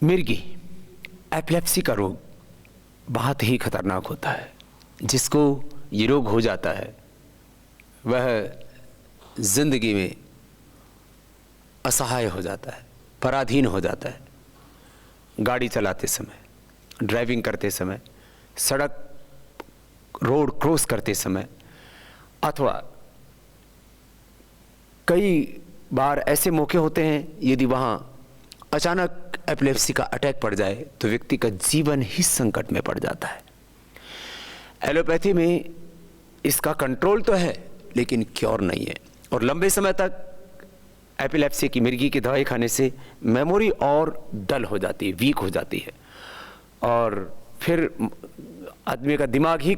मिर्गी एपिलेप्सी का रोग बहुत ही खतरनाक होता है। जिसको ये रोग हो जाता है वह जिंदगी में असहाय हो जाता है, पराधीन हो जाता है। गाड़ी चलाते समय, ड्राइविंग करते समय, सड़क रोड क्रॉस करते समय, अथवा कई बार ऐसे मौके होते हैं यदि वहाँ अचानक एपिलेप्सी का अटैक पड़ जाए तो व्यक्ति का जीवन ही संकट में पड़ जाता है। एलोपैथी में इसका कंट्रोल तो है लेकिन क्योर नहीं है, और लंबे समय तक एपिलेप्सी की मिर्गी की दवाई खाने से मेमोरी और डल हो जाती है, वीक हो जाती है, और फिर आदमी का दिमाग ही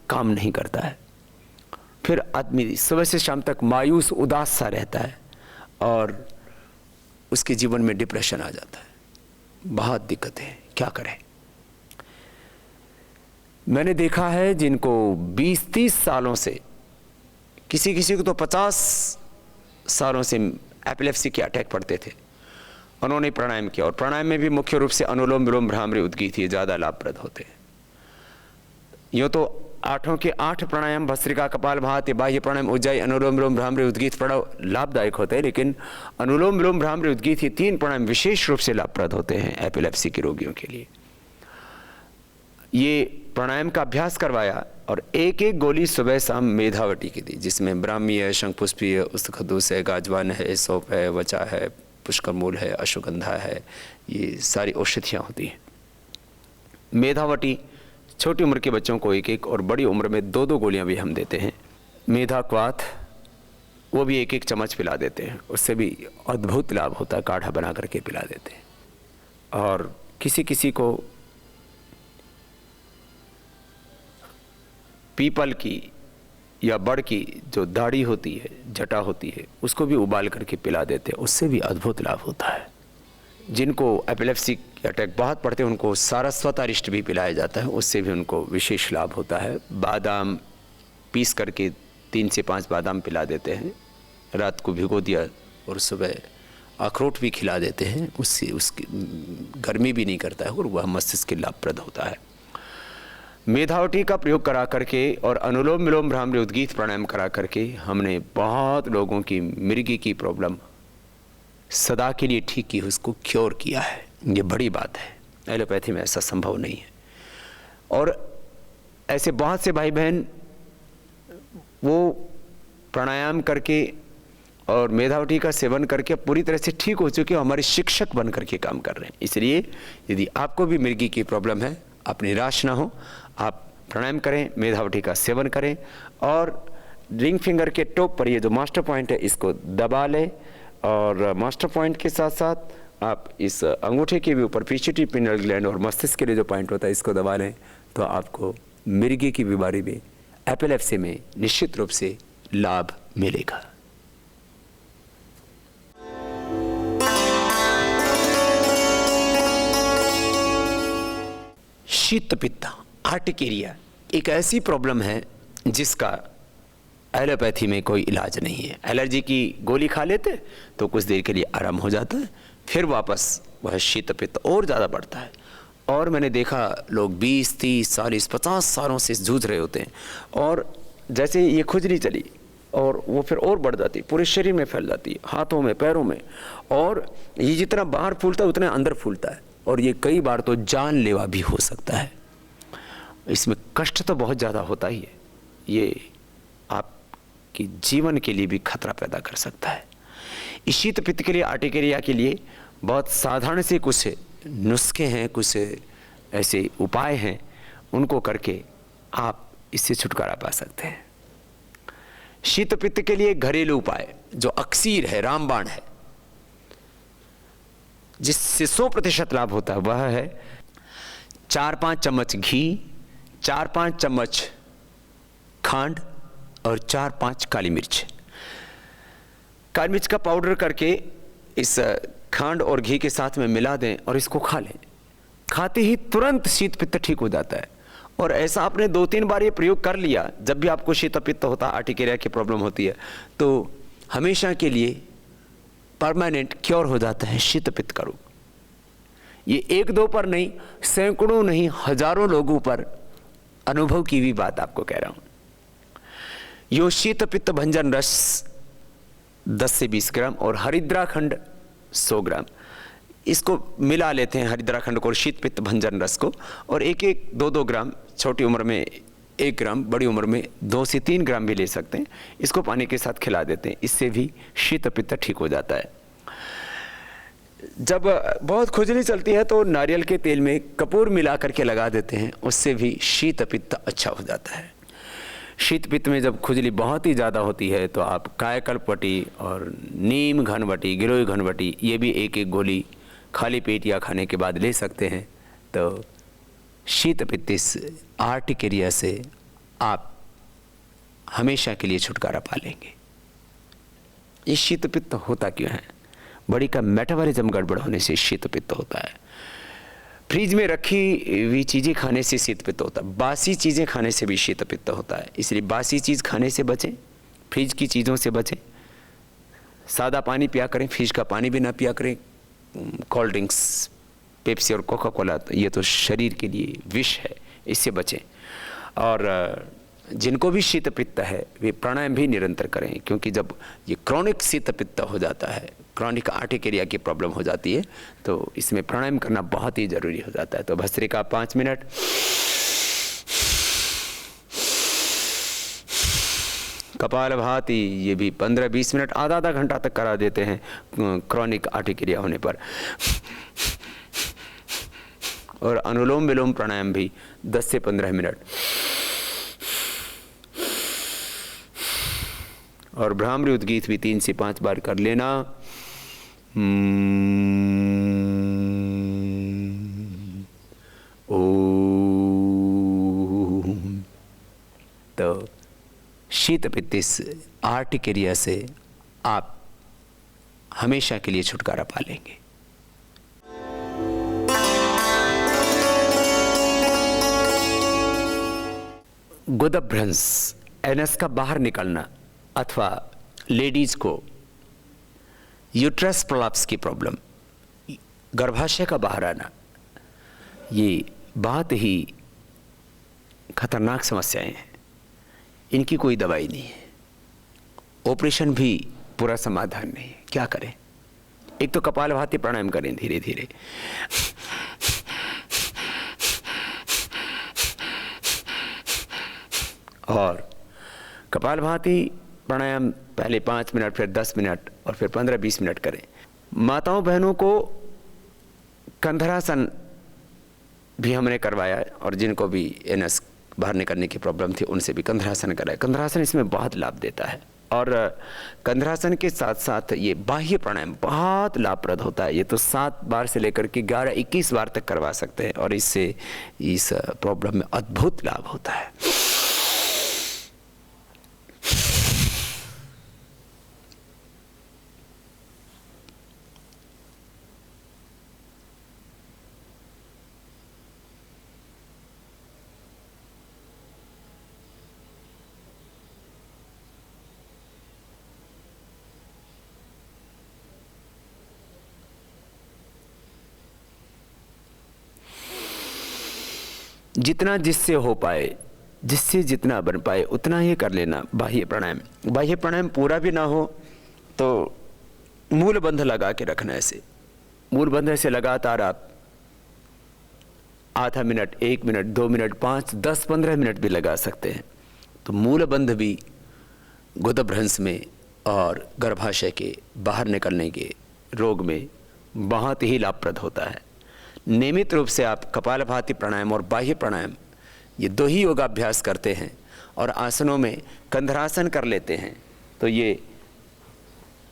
काम नहीं करता है। फिर आदमी सुबह से शाम तक मायूस उदास सा रहता है और उसके जीवन में डिप्रेशन आ जाता है। बहुत दिक्कत है, क्या करें। मैंने देखा है जिनको 20-30 सालों से, किसी किसी को तो 50 सालों से एपिलेप्सी के अटैक पड़ते थे, उन्होंने प्राणायाम किया, और प्राणायाम में भी मुख्य रूप से अनुलोम विलोम भ्रामरी उद्गीत ये ज़्यादा लाभप्रद होते हैं। यूँ तो 8 के 8 प्राणायाम भस्त्रिका कपालभाति बाह्य प्राणायाम उज्जाई अनुलोम विलोम भ्रामरी उद्गीत बड़ा लाभदायक होते हैं, लेकिन अनुलोम विलोम भ्रामरी उद्गीत ये 3 प्राणायाम विशेष रूप से लाभप्रद होते हैं एपिलेप्सी के रोगियों के लिए। ये प्राणायाम का अभ्यास करवाया और एक एक गोली सुबह शाम मेधावटी की दी, जिसमें ब्राह्मी है, शंखपुष्पी है, उस्तखदूस है, गाजवान है, सौंफ है, वचा है, पुष्करमूल है, अश्वगंधा है, ये सारी औषधियाँ होती हैं। मेधावटी छोटी उम्र के बच्चों को 1-1 और बड़ी उम्र में 2-2 गोलियां भी हम देते हैं। मेधा क्वाथ वो भी 1-1 चम्मच पिला देते हैं, उससे भी अद्भुत लाभ होता है, काढ़ा बना करके पिला देते हैं। और किसी किसी को पीपल की या बड़ की जो दाढ़ी होती है, जटा होती है, उसको भी उबाल करके पिला देते हैं, उससे भी अद्भुत लाभ होता है। जिनको एपिलेप्सी अटैक बहुत पड़ते हैं उनको सारस्वत अरिष्ट भी पिलाया जाता है, उससे भी उनको विशेष लाभ होता है। बादाम पीस करके 3 से 5 बादाम पिला देते हैं, रात को भिगो दिया और सुबह अखरोट भी खिला देते हैं, उससे उसकी गर्मी भी नहीं करता है और वह मस्तिष्क के लाभप्रद होता है। मेधावटी का प्रयोग करा करके और अनुलोम विलोम भ्रामरी उद्गीत प्राणायाम करा करके हमने बहुत लोगों की मिर्गी की प्रॉब्लम सदा के लिए ठीक की, उसको क्योर किया है। ये बड़ी बात है, एलोपैथी में ऐसा संभव नहीं है। और ऐसे बहुत से भाई बहन वो प्राणायाम करके और मेधावटी का सेवन करके पूरी तरह से ठीक हो चुके, हमारे शिक्षक बन करके काम कर रहे हैं। इसलिए यदि आपको भी मिर्गी की प्रॉब्लम है, आप निराश ना हो, आप प्राणायाम करें, मेधावटी का सेवन करें, और रिंग फिंगर के टॉप पर ये जो मास्टर पॉइंट है इसको दबा लें, और मास्टर पॉइंट के साथ साथ आप इस अंगूठे के भी ऊपर पीछे पिनल ग्लैंड और मस्तिष्क के लिए जो पॉइंट होता है इसको दबा लें, तो आपको मिर्गी की बीमारी में, एपिलेप्सी में निश्चित रूप से लाभ मिलेगा। शीत पित्त आर्टिकेरिया एक ऐसी प्रॉब्लम है जिसका एलोपैथी में कोई इलाज नहीं है। एलर्जी की गोली खा लेते तो कुछ देर के लिए आराम हो जाता है, फिर वापस वह शीत पित्त और ज़्यादा बढ़ता है। और मैंने देखा लोग 20, 30, 40, 50 सालों से जूझ रहे होते हैं, और जैसे ये खुजली चली और वो फिर और बढ़ जाती है, पूरे शरीर में फैल जाती है, हाथों में, पैरों में, और ये जितना बाहर फूलता है उतना अंदर फूलता है, और ये कई बार तो जानलेवा भी हो सकता है। इसमें कष्ट तो बहुत ज़्यादा होता ही है, ये आपके जीवन के लिए भी खतरा पैदा कर सकता है। इस शीत पित्त के लिए, आर्टिकेरिया के लिए बहुत साधारण से कुछ नुस्खे हैं, कुछ ऐसे उपाय हैं, उनको करके आप इससे छुटकारा पा सकते हैं। शीत पित्त के लिए घरेलू उपाय जो अक्सीर है, रामबाण है, जिससे 100% लाभ होता है, वह है 4-5 चम्मच घी, 4-5 चम्मच खांड और 4-5 काली मिर्च। काली मिर्च का पाउडर करके इस खांड और घी के साथ में मिला दें और इसको खा लें। खाते ही तुरंत शीत पित्त ठीक हो जाता है। और ऐसा आपने 2-3 बार ये प्रयोग कर लिया, जब भी आपको शीत पित्त होता, आर्टिकेरिया की प्रॉब्लम होती है, तो हमेशा के लिए परमानेंट क्योर हो जाता है शीत पित्त का रोग। ये एक दो पर नहीं, सैकड़ों नहीं हजारों लोगों पर अनुभव की भी बात आपको कह रहा हूं। यो शीत पित्त भंजन रस 10 से 20 ग्राम और हरिद्राखंड 100 ग्राम, इसको मिला लेते हैं, हरिद्राखंड को और शीत पित्त भंजन रस को, और एक एक 2-2 ग्राम, छोटी उम्र में 1 ग्राम, बड़ी उम्र में 2 से 3 ग्राम भी ले सकते हैं। इसको पानी के साथ खिला देते हैं, इससे भी शीत पित्त ठीक हो जाता है। जब बहुत खुजली चलती है तो नारियल के तेल में कपूर मिला करके लगा देते हैं, उससे भी शीत पित्त अच्छा हो जाता है। शीत पित्त में जब खुजली बहुत ही ज़्यादा होती है तो आप कायकल्पवटी और नीम घनवटी, गिलोय घनवटी, ये भी एक एक गोली खाली पेट या खाने के बाद ले सकते हैं। तो शीत पित्त इस आर्टिकेरिया से आप हमेशा के लिए छुटकारा पा लेंगे। ये शीत पित्त होता क्यों है? बॉडी का मेटाबॉलिज्म गड़बड़ होने से शीत पित्त होता है। फ्रिज में रखी हुई चीज़ें खाने से शीत पित्त होता है, बासी चीज़ें खाने से भी शीत पित्त होता है। इसलिए बासी चीज़ खाने से बचें, फ्रिज की चीज़ों से बचें, सादा पानी पिया करें, फ्रिज का पानी भी ना पिया करें। कोल्ड ड्रिंक्स, पेप्सी और कोका कोला, ये तो शरीर के लिए विष है, इससे बचें। और जिनको भी शीत पित्त है वे प्राणायाम भी निरंतर करें, क्योंकि जब ये क्रॉनिक शीत पित्त हो जाता है, क्रॉनिक आर्टिकेरिया की प्रॉब्लम हो जाती है, तो इसमें प्राणायाम करना बहुत ही ज़रूरी हो जाता है। तो भस्त्रिका 5 मिनट, कपालभाति ये भी 15-20 मिनट, आधा घंटा तक करा देते हैं क्रॉनिक आर्टिकेरिया होने पर। और अनुलोम विलोम प्राणायाम भी 10 से 15 मिनट। और भ्रामरी उद्गीत भी 3 से 5 बार कर लेना। ओम। तो शीत पित्त इस आर्टिकेरिया से आप हमेशा के लिए छुटकारा पा लेंगे। गुदभ्रंश, एनस का बाहर निकलना, अथवा लेडीज को यूट्रस प्रोलैप्स की प्रॉब्लम, गर्भाशय का बाहर आना, ये बहुत ही खतरनाक समस्याएं हैं। इनकी कोई दवाई नहीं है, ऑपरेशन भी पूरा समाधान नहीं है। क्या करें? एक तो कपालभाति प्राणायाम करें धीरे धीरे। और कपालभाति प्राणायाम पहले 5 मिनट, फिर 10 मिनट और फिर 15-20 मिनट करें। माताओं बहनों को कंधरासन भी हमने करवाया, और जिनको भी एनस बाहर निकलने की प्रॉब्लम थी उनसे भी कंधरासन कराया। कंधरासन इसमें बहुत लाभ देता है। और कंधरासन के साथ साथ ये बाह्य प्राणायाम बहुत लाभप्रद होता है। ये तो 7 बार से लेकर के 11-21 बार तक करवा सकते हैं, और इससे इस प्रॉब्लम में अद्भुत लाभ होता है। जितना जिससे हो पाए, जिससे जितना बन पाए उतना ही कर लेना बाह्य प्राणायाम। बाह्य प्राणायाम पूरा भी ना हो तो मूल बंध लगा के रखना। ऐसे मूल बंध ऐसे लगातार आप आधा मिनट, 1 मिनट, 2 मिनट, 5, 10, 15 मिनट भी लगा सकते हैं। तो मूल बंध भी गुदभ्रंश में और गर्भाशय के बाहर निकलने के रोग में बहुत ही लाभप्रद होता है। नियमित रूप से आप कपालभाति प्राणायाम और बाह्य प्राणायाम, ये 2 ही योगाभ्यास करते हैं और आसनों में कंधरासन कर लेते हैं, तो ये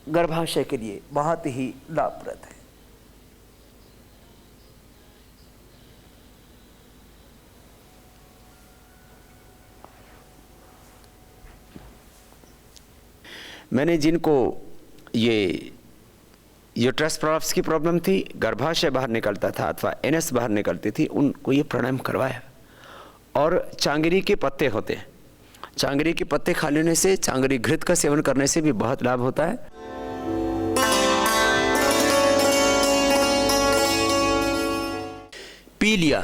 गर्भाशय के लिए बहुत ही लाभप्रद है। मैंने जिनको ये यूट्रस प्रोलैप्स की प्रॉब्लम थी, गर्भाशय बाहर निकलता था अथवा एनएस बाहर निकलती थी, उनको ये प्राणायाम करवाया। और चांगरी के पत्ते होते हैं, चांगरी के पत्ते खा लेने से, चांगरी घृत का सेवन करने से भी बहुत लाभ होता है। पीलिया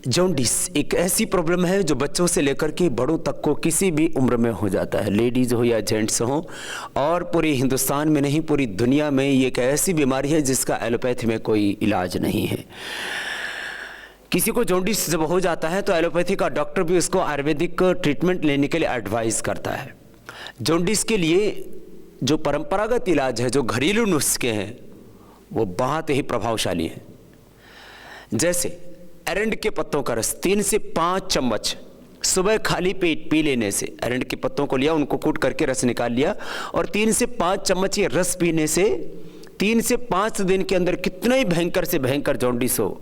जॉन्डिस एक ऐसी प्रॉब्लम है जो बच्चों से लेकर के बड़ों तक को किसी भी उम्र में हो जाता है, लेडीज़ हो या जेंट्स हो। और पूरे हिंदुस्तान में नहीं पूरी दुनिया में ये एक ऐसी बीमारी है जिसका एलोपैथी में कोई इलाज नहीं है। किसी को जॉन्डिस जब हो जाता है तो एलोपैथी का डॉक्टर भी उसको आयुर्वेदिक ट्रीटमेंट लेने के लिए एडवाइस करता है। जॉन्डिस के लिए जो परंपरागत इलाज है, जो घरेलू नुस्खे हैं, वो बहुत ही प्रभावशाली हैं। जैसे एरंड के पत्तों का रस 3 से 5 चम्मच सुबह खाली पेट पी लेने से, एरंड के पत्तों को लिया, उनको कूट करके रस निकाल लिया और 3 से 5 चम्मच ये रस पीने से 3 से 5 दिन के अंदर कितना ही भयंकर से भयंकर जॉन्डिस हो,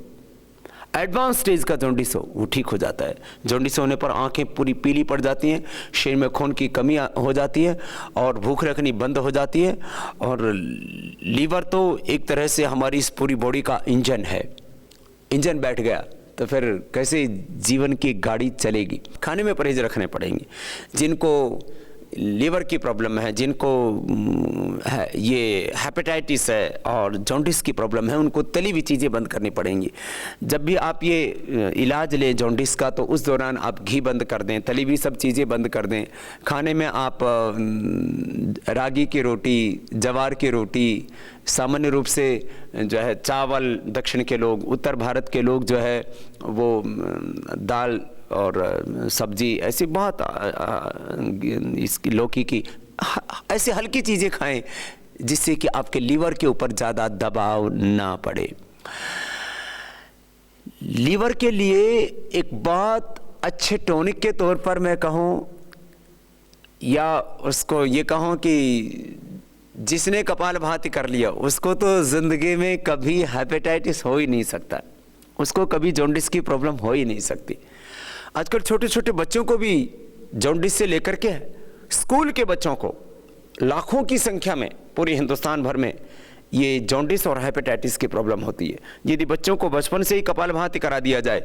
एडवांस स्टेज का जॉन्डिस हो, वो ठीक हो जाता है। जॉन्डिस होने पर आंखें पूरी पीली पड़ जाती हैं, शरीर में खून की कमी हो जाती है और भूख रखनी बंद हो जाती है। और लीवर तो एक तरह से हमारी इस पूरी बॉडी का इंजन है, इंजन बैठ गया तो फिर कैसे जीवन की गाड़ी चलेगी। खाने में परहेज रखने पड़ेंगे। जिनको लीवर की प्रॉब्लम है, जिनको है ये हेपेटाइटिस है और जॉन्डिस की प्रॉब्लम है, उनको तली हुई चीज़ें बंद करनी पड़ेंगी। जब भी आप ये इलाज लें जॉन्डिस का तो उस दौरान आप घी बंद कर दें, तली हुई सब चीज़ें बंद कर दें। खाने में आप रागी की रोटी, जवार की रोटी, सामान्य रूप से जो है चावल, दक्षिण के लोग, उत्तर भारत के लोग जो है वो दाल और सब्जी, ऐसी बहुत इसकी लौकी की ऐसी हल्की चीज़ें खाएं जिससे कि आपके लीवर के ऊपर ज़्यादा दबाव ना पड़े। लीवर के लिए एक बहुत अच्छे टॉनिक के तौर पर मैं कहूँ या उसको ये कहूँ कि जिसने कपालभाति कर लिया उसको तो ज़िंदगी में कभी हेपेटाइटिस हो ही नहीं सकता, उसको कभी जॉन्डिस की प्रॉब्लम हो ही नहीं सकती। आजकल छोटे छोटे बच्चों को भी जॉन्डिस से लेकर के स्कूल के बच्चों को लाखों की संख्या में पूरे हिंदुस्तान भर में ये जॉन्डिस और हेपेटाइटिस की प्रॉब्लम होती है। यदि बच्चों को बचपन से ही कपालभाति करा दिया जाए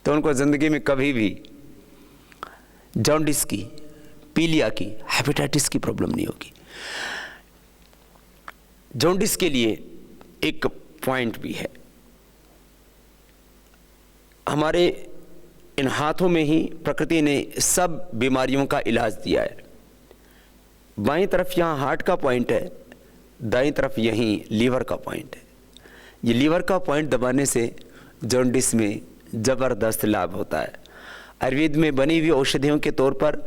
तो उनको ज़िंदगी में कभी भी जॉन्डिस की, पीलिया की, हेपेटाइटिस की प्रॉब्लम नहीं होगी। जॉन्डिस के लिए एक पॉइंट भी है, हमारे इन हाथों में ही प्रकृति ने सब बीमारियों का इलाज दिया है। बाईं तरफ यहाँ हार्ट का पॉइंट है, दाईं तरफ यहीं लीवर का पॉइंट है। ये लीवर का पॉइंट दबाने से जॉन्डिस में ज़बरदस्त लाभ होता है। आयुर्वेद में बनी हुई औषधियों के तौर पर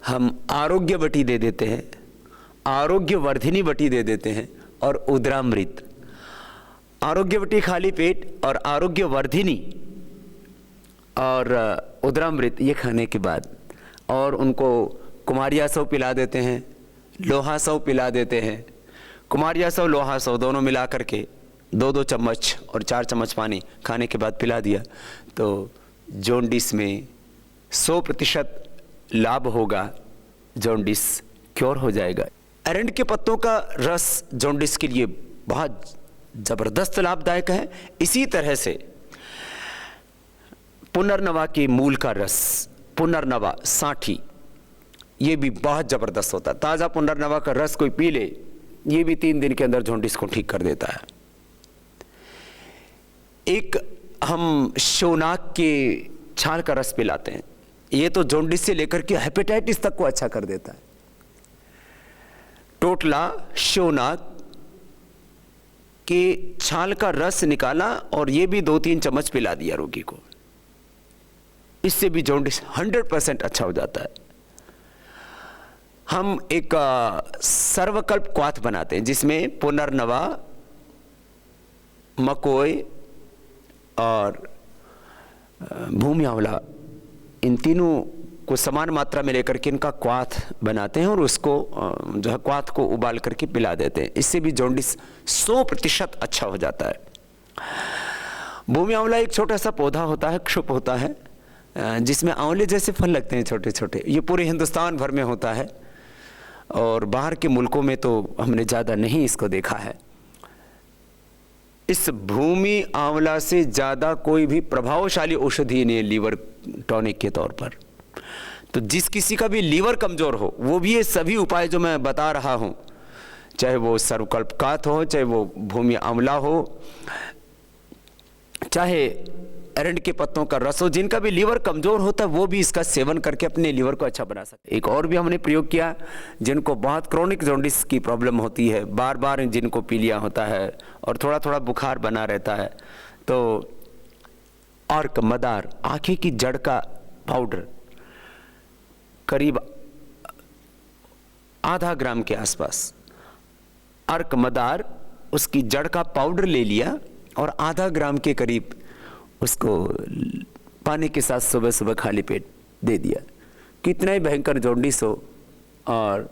हम आरोग्य बटी दे देते हैं, आरोग्य वर्धिनी बटी दे देते हैं और उदरामृत। आरोग्य बटी खाली पेट और आरोग्य वर्धिनी और उदरामृत ये खाने के बाद और उनको कुमारिया सौ पिला देते हैं, लोहा सौ पिला देते हैं। कुमारिया सौ, लोहा सौ दोनों मिला करके 2-2 चम्मच और 4 चम्मच पानी खाने के बाद पिला दिया तो जॉन्डिस में 100% लाभ होगा, जॉन्डिस क्योर हो जाएगा। एरंड के पत्तों का रस जॉन्डिस के लिए बहुत ज़बरदस्त लाभदायक है। इसी तरह से पुनर्नवा के मूल का रस, पुनर्नवा साठी, ये भी बहुत ज़बरदस्त होता है। ताज़ा पुनर्नवा का रस कोई पी ले, ये भी 3 दिन के अंदर जॉन्डिस को ठीक कर देता है। एक हम शौनाक के छाल का रस पिलाते हैं, ये तो जॉन्डिस से लेकर के हेपेटाइटिस तक को अच्छा कर देता है। टोटला शौनाक के छाल का रस निकाला और ये भी 2-3 चम्मच पिला दिया रोगी को, इससे भी जॉन्डिस 100% अच्छा हो जाता है। हम एक सर्वकल्प क्वाथ बनाते हैं जिसमें पुनर्नवा, मकोई और भूमि आंवला, इन तीनों को समान मात्रा में लेकर के इनका क्वाथ बनाते हैं और उसको जो है क्वाथ को उबाल करके पिला देते हैं। इससे भी जॉन्डिस 100% अच्छा हो जाता है। भूमि आंवला एक छोटा सा पौधा होता है, क्षुप होता है, जिसमें आंवले जैसे फल लगते हैं छोटे छोटे। ये पूरे हिंदुस्तान भर में होता है और बाहर के मुल्कों में तो हमने ज़्यादा नहीं इसको देखा है। इस भूमि आंवला से ज़्यादा कोई भी प्रभावशाली औषधि नहीं है लीवर टॉनिक के तौर पर। तो जिस किसी का भी लीवर कमज़ोर हो वो भी ये सभी उपाय जो मैं बता रहा हूँ चाहे वो सर्वकल्पकात हो, चाहे वो भूमि आंवला हो, चाहे एरंड के पत्तों का रस हो। जिनका भी लीवर कमजोर होता है वो भी इसका सेवन करके अपने लीवर को अच्छा बना सकते हैं। एक और भी हमने प्रयोग किया, जिनको बहुत क्रोनिक जॉन्डिस की प्रॉब्लम होती है, बार बार जिनको पीलिया होता है और थोड़ा थोड़ा बुखार बना रहता है, तो अर्क मदार आँखें की जड़ का पाउडर करीब आधा ग्राम के आसपास, अर्क मदार उसकी जड़ का पाउडर ले लिया और आधा ग्राम के करीब उसको पानी के साथ सुबह सुबह खाली पेट दे दिया। कितना ही भयंकर जॉन्डिस हो और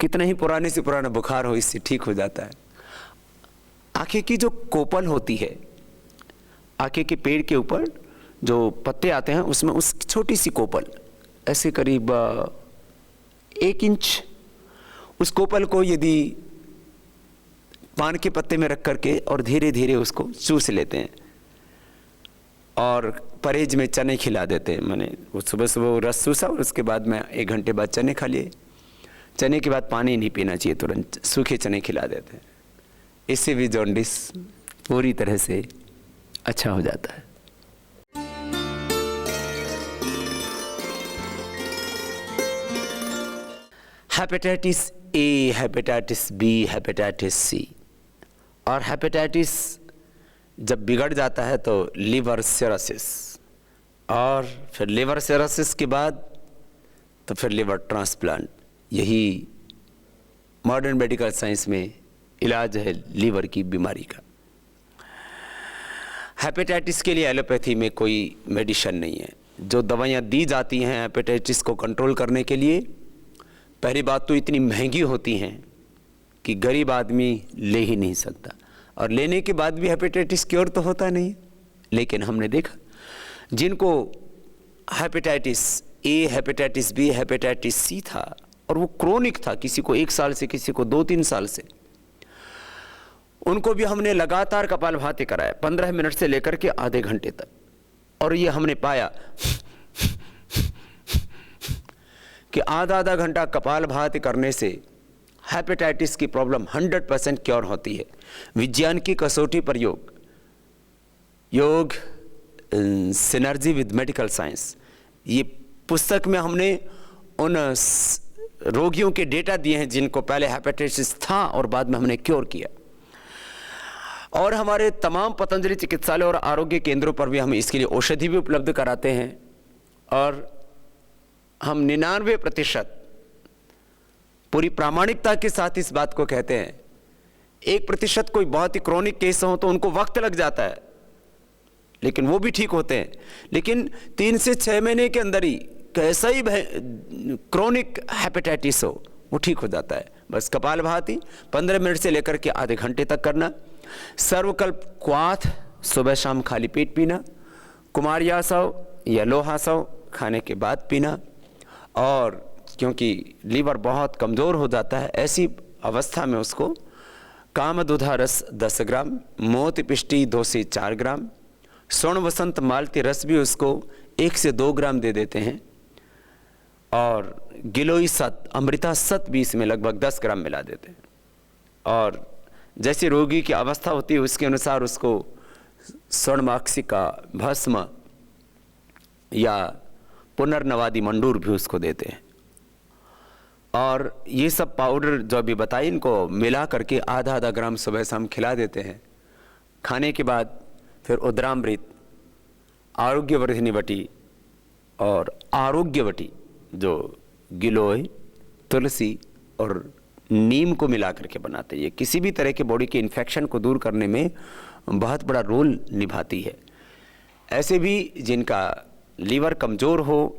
कितना ही पुराने से पुराना बुखार हो, इससे ठीक हो जाता है। आंखें की जो कोपल होती है, आंखें के पेड़ के ऊपर जो पत्ते आते हैं उसमें उस छोटी सी कोपल ऐसे करीब 1 इंच, उस कोपल को यदि पान के पत्ते में रख करके और धीरे धीरे उसको चूस लेते हैं और परहेज में चने खिला देते हैं। मैंने वो सुबह सुबह वो रस चूसा और उसके बाद में 1 घंटे बाद चने खा लिए। चने के बाद पानी नहीं पीना चाहिए, तुरंत सूखे चने खिला देते हैं। इससे भी जॉन्डिस पूरी तरह से अच्छा हो जाता है। Hepatitis A, hepatitis B, hepatitis C, और हेपेटाइटिस जब बिगड़ जाता है तो लिवर सिरोसिस, और फिर लिवर सिरोसिस के बाद तो फिर लिवर ट्रांसप्लांट। यही मॉडर्न मेडिकल साइंस में इलाज है लीवर की बीमारी का। हेपेटाइटिस के लिए एलोपैथी में कोई मेडिसिन नहीं है। जो दवाइयाँ दी जाती हैं हेपेटाइटिस को कंट्रोल करने के लिए, पहली बात तो इतनी महंगी होती हैं कि गरीब आदमी ले ही नहीं सकता, और लेने के बाद भी हेपेटाइटिस क्योर तो होता नहीं। लेकिन हमने देखा जिनको hepatitis A, hepatitis B, hepatitis C था और वो क्रोनिक था, किसी को 1 साल से, किसी को 2-3 साल से, उनको भी हमने लगातार कपालभाति कराया 15 मिनट से लेकर के आधे घंटे तक, और ये हमने पाया कि आधा घंटा कपालभाति करने से हेपेटाइटिस की प्रॉब्लम 100% क्योर होती है। विज्ञान की कसौटी पर योग सिनर्जी विद मेडिकल साइंस, ये पुस्तक में हमने उन रोगियों के डेटा दिए हैं जिनको पहले हेपेटाइटिस था और बाद में हमने क्योर किया। और हमारे तमाम पतंजलि चिकित्सालय और आरोग्य केंद्रों पर भी हम इसके लिए औषधि भी उपलब्ध कराते हैं, और हम 99% पूरी प्रामाणिकता के साथ इस बात को कहते हैं। 1% कोई बहुत ही क्रोनिक केस हो तो उनको वक्त लग जाता है, लेकिन वो भी ठीक होते हैं। लेकिन 3 से 6 महीने के अंदर ही कैसा ही क्रोनिक हेपेटाइटिस हो वो ठीक हो जाता है। बस कपालभाति 15 मिनट से लेकर के आधे घंटे तक करना, सर्वकल्प क्वाथ सुबह शाम खाली पेट पीना, कुमारियासव या लोहासव खाने के बाद पीना, और क्योंकि लीवर बहुत कमज़ोर हो जाता है ऐसी अवस्था में उसको कामदुधा रस 10 ग्राम, मोती पिष्टी 2 से 4 ग्राम, स्वर्ण वसंत मालती रस भी उसको 1 से 2 ग्राम दे देते हैं, और गिलोई सत, अमृता सत भी इसमें लगभग 10 ग्राम मिला देते हैं। और जैसे रोगी की अवस्था होती है उसके अनुसार उसको स्वर्णमाक्षी का भस्म या पुनर्नवादी मंडूर भी उसको देते हैं। और ये सब पाउडर जो अभी बताई इनको मिला करके आधा ग्राम सुबह शाम खिला देते हैं। खाने के बाद फिर उद्रामृत, आरोग्यवर्धिनी वटी और आरोग्यवटी जो गिलोय, तुलसी और नीम को मिला करके बनाते हैं, ये किसी भी तरह के बॉडी के इन्फेक्शन को दूर करने में बहुत बड़ा रोल निभाती है। ऐसे भी जिनका लीवर कमज़ोर हो,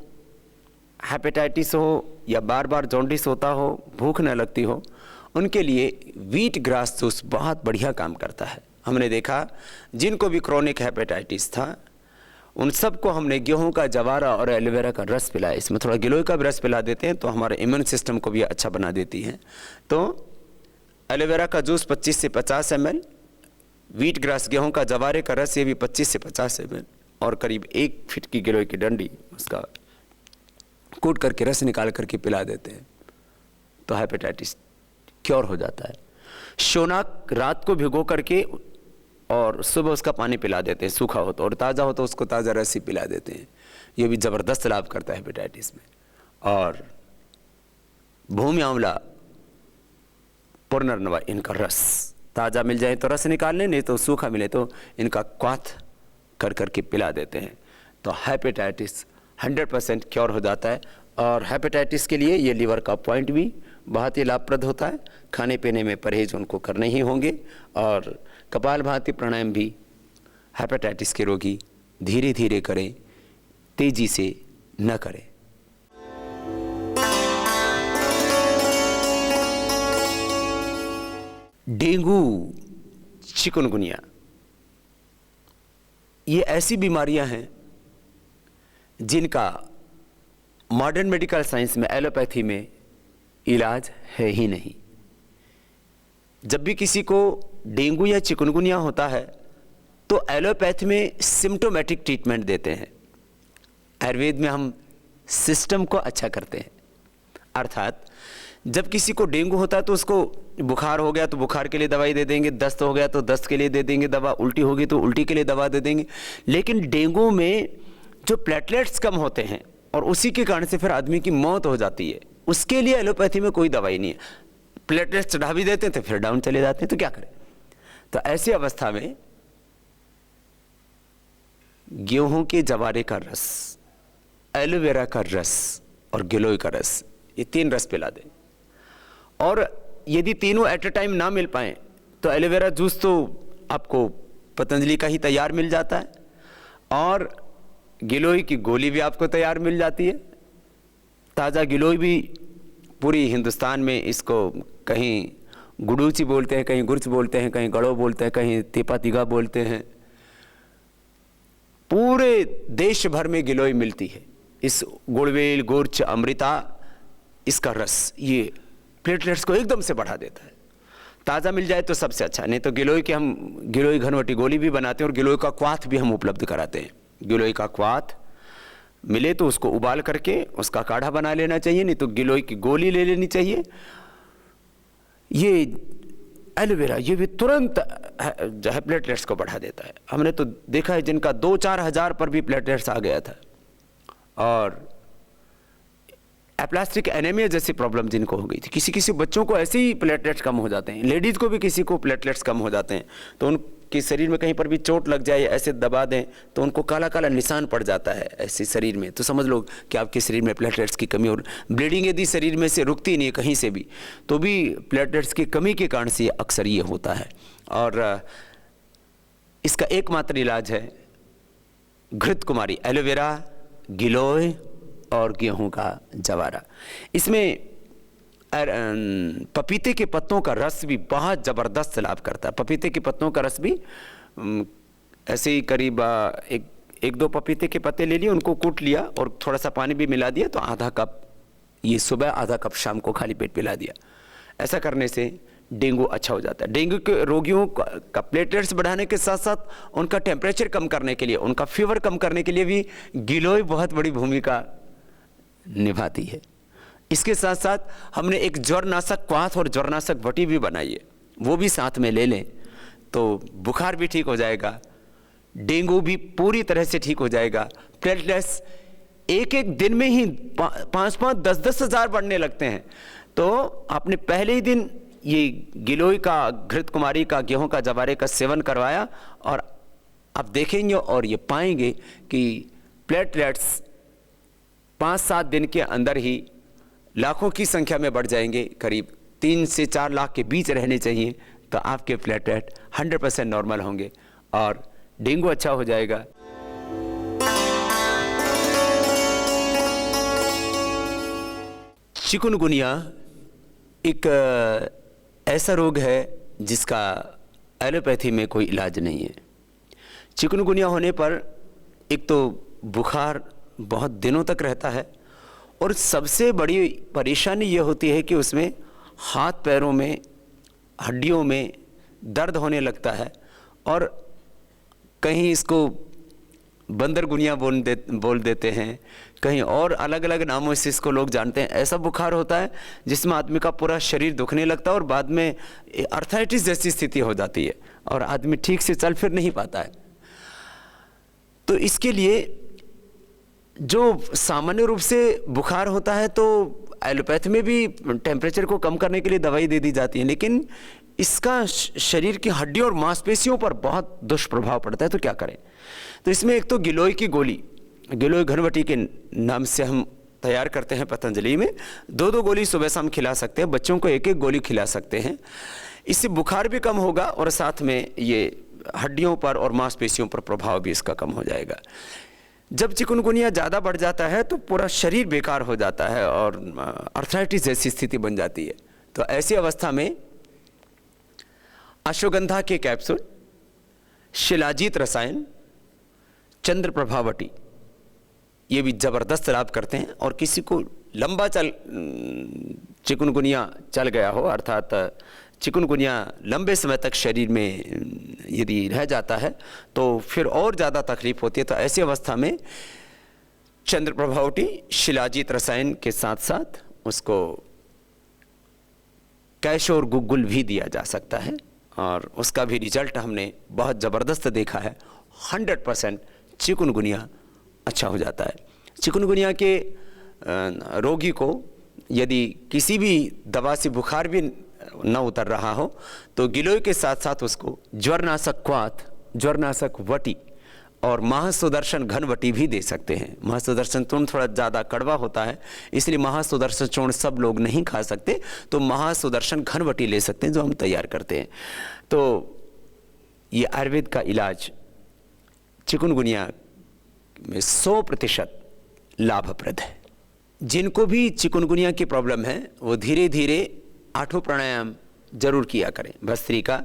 हेपेटाइटिस हो या बार बार जॉन्डिस होता हो, भूख न लगती हो, उनके लिए व्हीट ग्रास जूस बहुत बढ़िया काम करता है। हमने देखा जिनको भी क्रोनिक हेपेटाइटिस था उन सबको हमने गेहूं का, जवारा और एलोवेरा का रस पिलाया। इसमें थोड़ा गिलोय का भी रस पिला देते हैं तो हमारे इम्यून सिस्टम को भी अच्छा बना देती हैं। तो एलोवेरा का जूस 25 से 50 ml, व्हीट ग्रास गेहूं का, जवारे का रस ये भी 25 से 50 ml, और करीब 1 फीट की गिलोय की डंडी उसका कूट करके रस निकाल करके पिला देते हैं तो हेपेटाइटिस क्योर हो जाता है। शोनाक रात को भिगो करके और सुबह उसका पानी पिला देते हैं, सूखा हो तो, और ताज़ा हो तो उसको ताज़ा रस ही पिला देते हैं। ये भी ज़बरदस्त लाभ करता है हेपेटाइटिस में। और भूमि आंवला, पुनर्नवा, इनका रस ताज़ा मिल जाए तो रस निकाल लें, नहीं तो सूखा मिले तो इनका क्वाथ कर करके पिला देते हैं। तो हेपेटाइटिस 100% क्योर हो जाता है। और हेपेटाइटिस के लिए ये लीवर का पॉइंट भी बहुत ही लाभप्रद होता है। खाने पीने में परहेज उनको करने ही होंगे। और कपालभाति प्राणायाम भी हेपेटाइटिस के रोगी धीरे धीरे करें, तेजी से न करें। डेंगू, चिकनगुनिया, ये ऐसी बीमारियां हैं जिनका मॉडर्न मेडिकल साइंस में, एलोपैथी में इलाज है ही नहीं। जब भी किसी को डेंगू या चिकनगुनिया होता है तो एलोपैथी में सिम्टोमेटिक ट्रीटमेंट देते हैं। आयुर्वेद में हम सिस्टम को अच्छा करते हैं। अर्थात जब किसी को डेंगू होता है तो उसको बुखार हो गया तो बुखार के लिए दवाई दे देंगे, दस्त हो गया तो दस्त के लिए दे देंगे दवा, उल्टी होगी तो उल्टी के लिए दवा दे देंगे। लेकिन डेंगू में जो प्लेटलेट्स कम होते हैं और उसी के कारण से फिर आदमी की मौत हो जाती है, उसके लिए एलोपैथी में कोई दवाई नहीं है। प्लेटलेट्स चढ़ा भी देते हैं तो फिर डाउन चले जाते हैं, तो क्या करें। तो ऐसी अवस्था में गेहूं के जवारे का रस, एलोवेरा का रस और गिलोय का रस, ये 3 रस पिला दें। और यदि तीनों एट अ टाइम ना मिल पाए तो एलोवेरा जूस तो आपको पतंजलि का ही तैयार मिल जाता है, और गिलोय की गोली भी आपको तैयार मिल जाती है। ताज़ा गिलोय भी पूरी हिंदुस्तान में इसको कहीं गुड़ूची बोलते हैं, कहीं गुर्च बोलते हैं, कहीं गड़ो बोलते हैं, कहीं तीपा तिगा बोलते हैं। पूरे देश भर में गिलोय मिलती है। इस गुड़वेल, गुर्च, अमृता, इसका रस ये प्लेटलेट्स को एकदम से बढ़ा देता है। ताज़ा मिल जाए तो सबसे अच्छा, नहीं तो गिलोय के हम गिलोय घनवटी गोली भी बनाते हैं और गिलोय का क्वाथ भी हम उपलब्ध कराते हैं। गिलोय का क्वाथ मिले तो उसको उबाल करके उसका काढ़ा बना लेना चाहिए, नहीं तो गिलोय की गोली ले लेनी चाहिए। ये एलोवेरा ये भी तुरंत जो है प्लेटलेट्स को बढ़ा देता है। हमने तो देखा है जिनका 2-4 हज़ार पर भी प्लेटलेट्स आ गया था। और एप्लास्टिक एनीमिया जैसी प्रॉब्लम जिनको हो गई थी, किसी किसी बच्चों को ऐसे ही प्लेटलेट्स कम हो जाते हैं, लेडीज़ को भी किसी को प्लेटलेट्स कम हो जाते हैं, तो उनके शरीर में कहीं पर भी चोट लग जाए, ऐसे दबा दें तो उनको काला काला निशान पड़ जाता है ऐसे शरीर में, तो समझ लो कि आपके शरीर में प्लेटलेट्स की कमी और ब्लीडिंग यदि शरीर में से रुकती नहीं है कहीं से भी, तो भी प्लेटलेट्स की कमी के कारण से अक्सर ये होता है। और इसका एकमात्र इलाज है घृत कुमारी, एलोवेरा, गिलोय और गेहूं का जवारा। इसमें पपीते के पत्तों का रस भी बहुत ज़बरदस्त लाभ करता है। पपीते के पत्तों का रस भी ऐसे ही करीब 1-2 पपीते के पत्ते ले लिए, उनको कूट लिया और थोड़ा सा पानी भी मिला दिया, तो आधा कप ये सुबह, आधा कप शाम को खाली पेट पिला दिया। ऐसा करने से डेंगू अच्छा हो जाता है। डेंगू के रोगियों का प्लेटलेट्स बढ़ाने के साथ साथ उनका टेम्परेचर कम करने के लिए, उनका फीवर कम करने के लिए भी गिलोय बहुत बड़ी भूमिका निभाती है। इसके साथ साथ हमने एक ज्वरनाशक क्वाथ और ज्वरनाशक वटी भी बनाई है, वो भी साथ में ले लें तो बुखार भी ठीक हो जाएगा, डेंगू भी पूरी तरह से ठीक हो जाएगा। प्लेटलेट्स एक दिन में ही 5-5, 10-10 हज़ार बढ़ने लगते हैं। तो आपने पहले ही दिन ये गिलोय का, घृत कुमारी का, गेहूं का जवारे का सेवन करवाया और आप देखेंगे और ये पाएंगे कि प्लेटलेट्स 5-7 दिन के अंदर ही लाखों की संख्या में बढ़ जाएंगे। करीब 3 से 4 लाख के बीच रहने चाहिए, तो आपके प्लेटलेट 100% नॉर्मल होंगे और डेंगू अच्छा हो जाएगा। चिकनगुनिया एक ऐसा रोग है जिसका एलोपैथी में कोई इलाज नहीं है। चिकनगुनिया होने पर एक तो बुखार बहुत दिनों तक रहता है और सबसे बड़ी परेशानी ये होती है कि उसमें हाथ पैरों में, हड्डियों में दर्द होने लगता है और कहीं इसको बंदरगुनिया बोल देते हैं, कहीं और अलग अलग नामों से इसको लोग जानते हैं। ऐसा बुखार होता है जिसमें आदमी का पूरा शरीर दुखने लगता है और बाद में अर्थराइटिस जैसी स्थिति हो जाती है और आदमी ठीक से चल फिर नहीं पाता है। तो इसके लिए जो सामान्य रूप से बुखार होता है तो एलोपैथी में भी टेम्परेचर को कम करने के लिए दवाई दे दी जाती है, लेकिन इसका शरीर की हड्डियों और मांसपेशियों पर बहुत दुष्प्रभाव पड़ता है। तो क्या करें? तो इसमें एक तो गिलोय की गोली, गिलोय घनवटी के नाम से हम तैयार करते हैं पतंजलि में, 2-2 गोली सुबह शाम खिला सकते हैं, बच्चों को 1-1 गोली खिला सकते हैं। इससे बुखार भी कम होगा और साथ में ये हड्डियों पर और मांसपेशियों पर प्रभाव भी इसका कम हो जाएगा। जब चिकुनगुनिया ज़्यादा बढ़ जाता है तो पूरा शरीर बेकार हो जाता है और अर्थराइटिस जैसी स्थिति बन जाती है। तो ऐसी अवस्था में अश्वगंधा के कैप्सूल, शिलाजीत रसायन, चंद्र प्रभावटी, ये भी ज़बरदस्त लाभ करते हैं। और किसी को लंबा चिकुनगुनिया चल गया हो, अर्थात चिकुनगुनिया लंबे समय तक शरीर में यदि रह जाता है तो फिर और ज़्यादा तकलीफ होती है। तो ऐसी अवस्था में चंद्र प्रभावटी, शिलाजीत रसायन के साथ साथ उसको कैशोर गुग्गुल भी दिया जा सकता है और उसका भी रिजल्ट हमने बहुत ज़बरदस्त देखा है। 100% चिकुनगुनिया अच्छा हो जाता है। चिकुनगुनिया के रोगी को यदि किसी भी दवा से बुखार भी न उतर रहा हो तो गिलोय के साथ साथ उसको ज्वरनाशक क्वाथ, ज्वरनाशक वटी और महासुदर्शन घनवटी भी दे सकते हैं। महासुदर्शन चूर्ण थोड़ा ज़्यादा कड़वा होता है, इसलिए महासुदर्शन चूर्ण सब लोग नहीं खा सकते, तो महासुदर्शन घनवटी ले सकते हैं जो हम तैयार करते हैं। तो ये आयुर्वेद का इलाज चिकुनगुनिया में 100% लाभप्रद है। जिनको भी चिकुनगुनिया की प्रॉब्लम है वो धीरे धीरे 8 प्राणायाम जरूर किया करें। भस्त्रिका,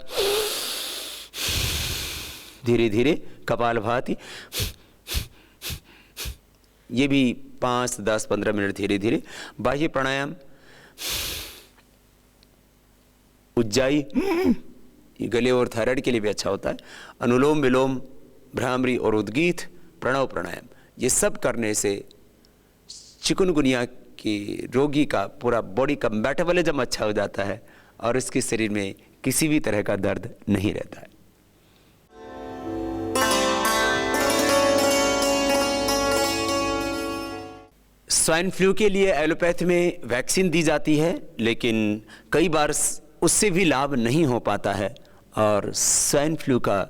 धीरे धीरे कपालभाति, ये भी 5, 10, 15 मिनट धीरे धीरे। बाह्य प्राणायाम, उज्जाई, ये गले और थायराइड के लिए भी अच्छा होता है। अनुलोम विलोम, भ्रामरी और उद्गीत, प्रणव प्राणायाम, ये सब करने से चिकुनगुनिया कि रोगी का पूरा बॉडी का मेटाबॉलिज्म अच्छा हो जाता है और इसके शरीर में किसी भी तरह का दर्द नहीं रहता है। स्वाइन फ्लू के लिए एलोपैथी में वैक्सीन दी जाती है, लेकिन कई बार उससे भी लाभ नहीं हो पाता है और स्वाइन फ्लू का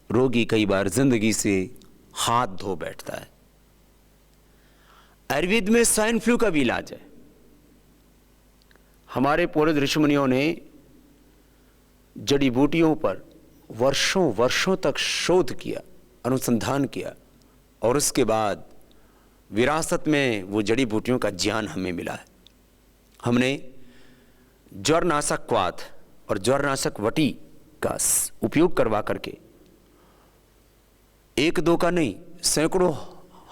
रोगी कई बार जिंदगी से हाथ धो बैठता है। आयुर्वेद में स्वाइन फ्लू का भी इलाज है। हमारे पूर्व ऋषि मुनियों ने जड़ी बूटियों पर वर्षों वर्षों तक शोध किया, अनुसंधान किया और उसके बाद विरासत में वो जड़ी बूटियों का ज्ञान हमें मिला है। हमने ज्वरनाशक क्वाथ और ज्वरनाशक वटी का उपयोग करवा करके 1-2 का नहीं, सैकड़ों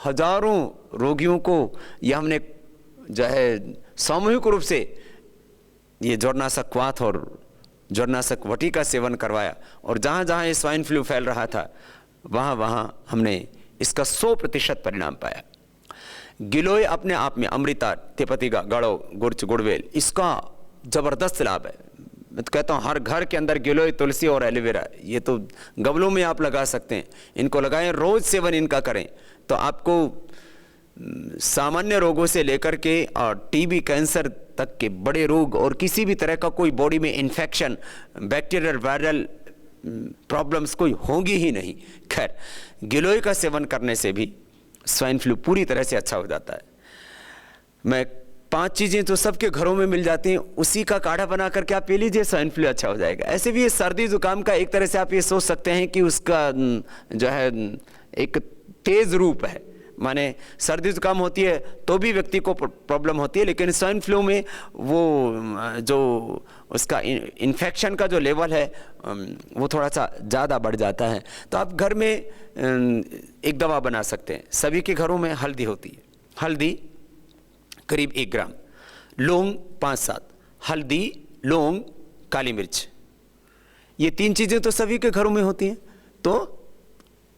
हजारों रोगियों को यह हमने जो है सामूहिक रूप से ये ज्वरनाशक क्वाथ और ज्वरनाशक वटी का सेवन करवाया और जहाँ जहाँ ये स्वाइन फ्लू फैल रहा था वहाँ वहाँ हमने इसका 100% परिणाम पाया। गिलोय अपने आप में अमृता, तेपतिगा, गड़ो, गुर्च, गुड़वेल, इसका ज़बरदस्त लाभ है। मैं तो कहता हूँ हर घर के अंदर गिलोय, तुलसी और एलोवेरा, ये तो गमलों में आप लगा सकते हैं। इनको लगाएं, रोज सेवन इनका करें तो आपको सामान्य रोगों से लेकर के और टीबी, कैंसर तक के बड़े रोग और किसी भी तरह का कोई बॉडी में इन्फेक्शन, बैक्टीरियल, वायरल प्रॉब्लम्स कोई होंगी ही नहीं। खैर, गिलोय का सेवन करने से भी स्वाइन फ्लू पूरी तरह से अच्छा हो जाता है। मैं 5 चीज़ें तो सबके घरों में मिल जाती हैं, उसी का काढ़ा बना करके आप पी लीजिए, स्वाइन फ्लू अच्छा हो जाएगा। ऐसे भी ये सर्दी जुकाम का एक तरह से आप ये सोच सकते हैं कि उसका जो है एक तेज रूप है। माने सर्दी जुकाम होती है तो भी व्यक्ति को प्रॉब्लम होती है, लेकिन स्वाइन फ्लू में वो जो उसका इन्फेक्शन का जो लेवल है वो थोड़ा सा ज़्यादा बढ़ जाता है। तो आप घर में एक दवा बना सकते हैं। सभी के घरों में हल्दी होती है, हल्दी करीब 1 ग्राम, लौंग 5-7, हल्दी, लौंग, काली मिर्च, ये 3 चीज़ें तो सभी के घरों में होती हैं। तो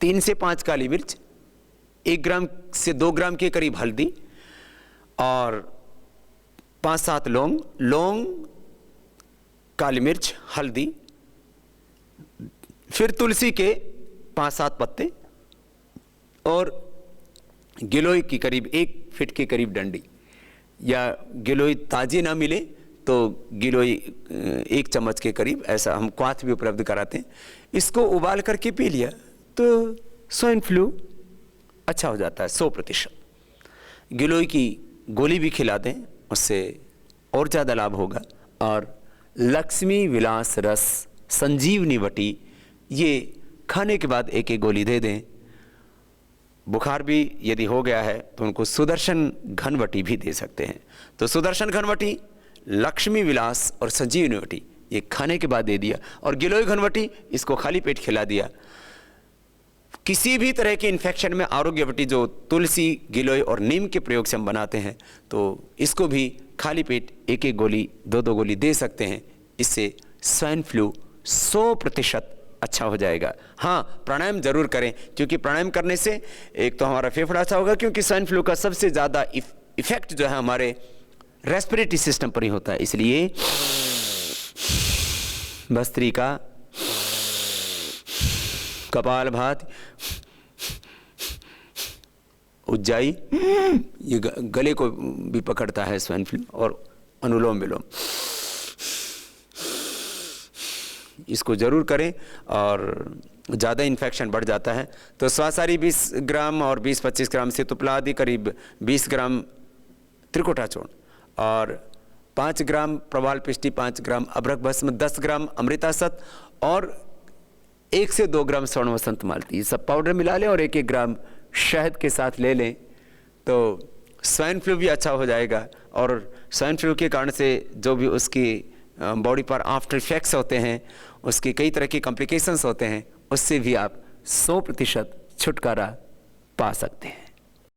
3 से 5 काली मिर्च, 1 ग्राम से 2 ग्राम के करीब हल्दी और 5-7 लौंग, काली मिर्च, हल्दी, फिर तुलसी के 5-7 पत्ते और गिलोय की करीब 1 फीट के करीब डंडी, या गिलोय ताजी ना मिले तो गिलोय 1 चम्मच के करीब, ऐसा हम क्वाथ भी उपलब्ध कराते हैं। इसको उबाल करके पी लिया तो स्वाइन फ्लू अच्छा हो जाता है 100%। गिलोय की गोली भी खिला दें, उससे और ज़्यादा लाभ होगा। और लक्ष्मी विलास रस, संजीवनी वटी, ये खाने के बाद 1-1 गोली दे दें। बुखार भी यदि हो गया है तो उनको सुदर्शन घनवटी भी दे सकते हैं। तो सुदर्शन घनवटी, लक्ष्मी विलास और संजीवनी वटी ये खाने के बाद दे दिया, और गिलोय घनवटी इसको खाली पेट खिला दिया। किसी भी तरह के इन्फेक्शन में आरोग्य वटी जो तुलसी, गिलोय और नीम के प्रयोग से हम बनाते हैं, तो इसको भी खाली पेट 1-1 गोली, 2-2 गोली दे सकते हैं। इससे स्वाइन फ्लू 100% अच्छा हो जाएगा। हाँ, प्राणायाम जरूर करें, क्योंकि प्राणायाम करने से एक तो हमारा फेफड़ा अच्छा होगा, क्योंकि स्वाइन फ्लू का सबसे ज़्यादा इफेक्ट जो है हमारे रेस्पिरेटरी सिस्टम पर ही होता है। इसलिए भस्त्रिका, कपालभाति, उज्जाई, ये गले को भी पकड़ता है स्वाइन फ्लू, और अनुलोम विलोम, इसको जरूर करें। और ज़्यादा इन्फेक्शन बढ़ जाता है तो स्वासारी 20 ग्राम और 20-25 ग्राम से तुपला आदि करीब 20 ग्राम त्रिकुटा चूर्ण, और 5 ग्राम प्रवाल पिष्टी, 5 ग्राम अभ्रक भस्म, 10 ग्राम अमृतासत और 1 से 2 ग्राम स्वर्ण वसंत मालती, ये सब पाउडर मिला लें और 1-1 ग्राम शहद के साथ ले लें तो स्वाइन फ्लू भी अच्छा हो जाएगा। और स्वाइन फ्लू के कारण से जो भी उसकी बॉडी पर आफ्टर इफेक्ट्स होते हैं, उसके कई तरह के कॉम्प्लिकेशंस होते हैं, उससे भी आप 100% छुटकारा पा सकते हैं।